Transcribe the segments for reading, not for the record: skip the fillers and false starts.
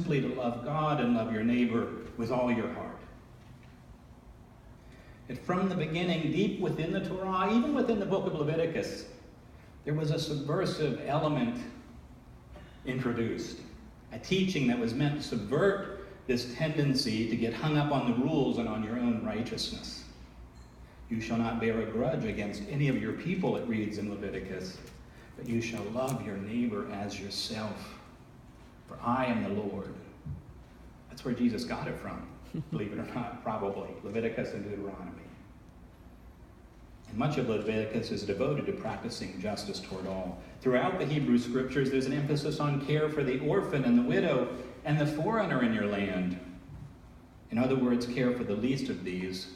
simply to love God and love your neighbor with all your heart. And from the beginning, deep within the Torah, even within the book of Leviticus, there was a subversive element introduced, a teaching that was meant to subvert this tendency to get hung up on the rules and on your own righteousness. You shall not bear a grudge against any of your people, it reads in Leviticus, but you shall love your neighbor as yourself, for I am the Lord. That's where Jesus got it from, believe it or not, probably, Leviticus and Deuteronomy. And much of Leviticus is devoted to practicing justice toward all. Throughout the Hebrew Scriptures, there's an emphasis on care for the orphan and the widow and the foreigner in your land. In other words, care for the least of these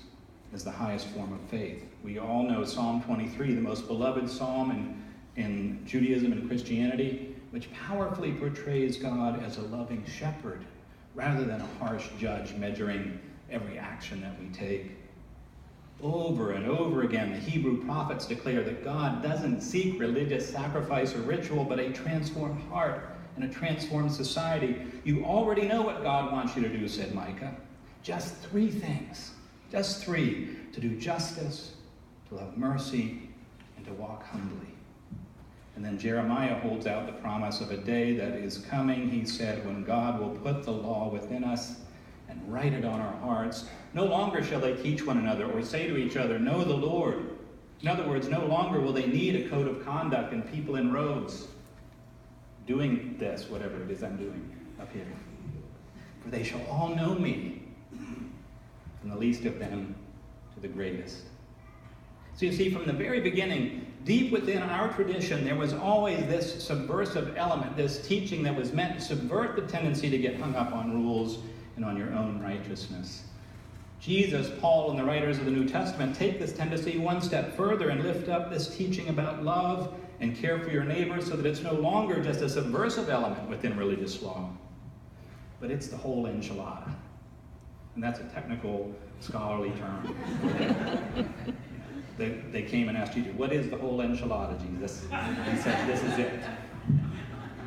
is the highest form of faith. We all know Psalm 23, the most beloved psalm in Judaism and Christianity, which powerfully portrays God as a loving shepherd rather than a harsh judge measuring every action that we take. Over and over again, the Hebrew prophets declare that God doesn't seek religious sacrifice or ritual, but a transformed heart and a transformed society. You already know what God wants you to do, said Micah. Just 3 things. Just 3. To do justice, to love mercy, and to walk humbly. And then Jeremiah holds out the promise of a day that is coming. He said, when God will put the law within us and write it on our hearts, no longer shall they teach one another or say to each other, know the Lord. In other words, no longer will they need a code of conduct and people in robes doing this, whatever it is I'm doing up here. For they shall all know me, from the least of them to the greatest. So you see, from the very beginning, deep within our tradition, there was always this subversive element, this teaching that was meant to subvert the tendency to get hung up on rules and on your own righteousness. Jesus, Paul, and the writers of the New Testament take this tendency one step further and lift up this teaching about love and care for your neighbor so that it's no longer just a subversive element within religious law, but it's the whole enchilada. And that's a technical, scholarly term. They came and asked Jesus, what is the whole enchilada, Jesus? He said, this is it.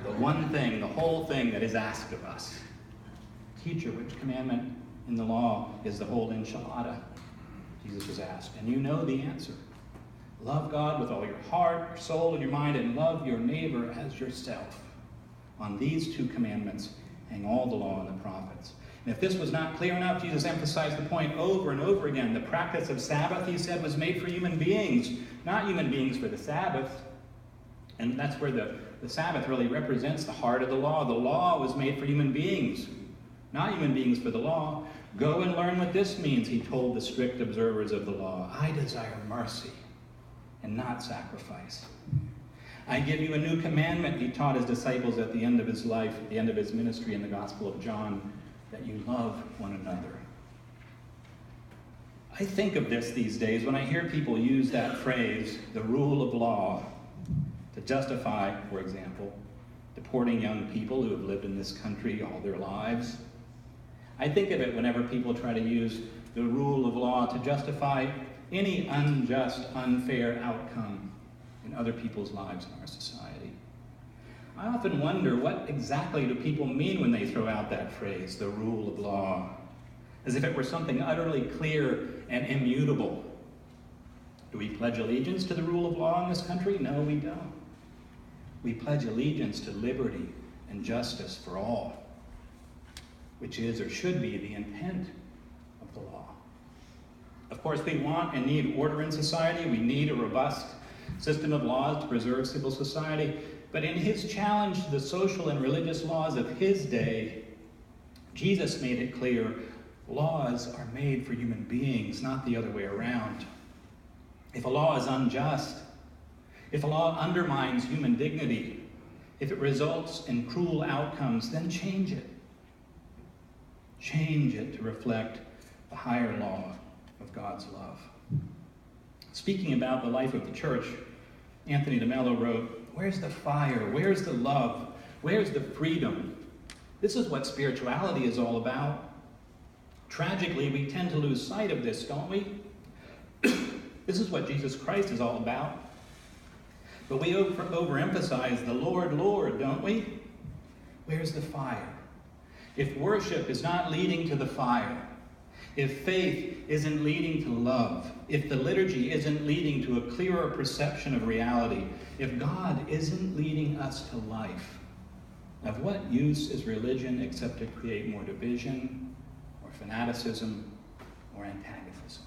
The one thing, the whole thing that is asked of us. Teacher, which commandment in the law is the whole enchilada? Jesus was asked. And you know the answer. Love God with all your heart, your soul, and your mind, and love your neighbor as yourself. On these 2 commandments hang all the law and the prophets. And if this was not clear enough, Jesus emphasized the point over and over again. The practice of Sabbath, he said, was made for human beings, not human beings for the Sabbath. And that's where the Sabbath really represents the heart of the law. The law was made for human beings, not human beings for the law. Go and learn what this means, he told the strict observers of the law. I desire mercy and not sacrifice. I give you a new commandment, he taught his disciples at the end of his life, at the end of his ministry in the Gospel of John, that you love one another. I think of this these days when I hear people use that phrase, the rule of law, to justify, for example, deporting young people who have lived in this country all their lives. I think of it whenever people try to use the rule of law to justify any unjust, unfair outcome in other people's lives in our society. I often wonder, what exactly do people mean when they throw out that phrase, the rule of law, as if it were something utterly clear and immutable? Do we pledge allegiance to the rule of law in this country? No, we don't. We pledge allegiance to liberty and justice for all, which is or should be the intent of the law. Of course, we want and need order in society. We need a robust system of laws to preserve civil society. But in his challenge to the social and religious laws of his day, Jesus made it clear laws are made for human beings, not the other way around. If a law is unjust, if a law undermines human dignity, if it results in cruel outcomes, then change it. Change it to reflect the higher law of God's love. Speaking about the life of the church, Anthony DeMello wrote, where's the fire? Where's the love? Where's the freedom? This is what spirituality is all about. Tragically, we tend to lose sight of this, don't we? This is what Jesus Christ is all about. But we overemphasize the Lord, Lord, don't we? Where's the fire? if worship is not leading to the fire, if faith isn't leading to love, if the liturgy isn't leading to a clearer perception of reality, if God isn't leading us to life, of what use is religion except to create more division, or fanaticism, or antagonism?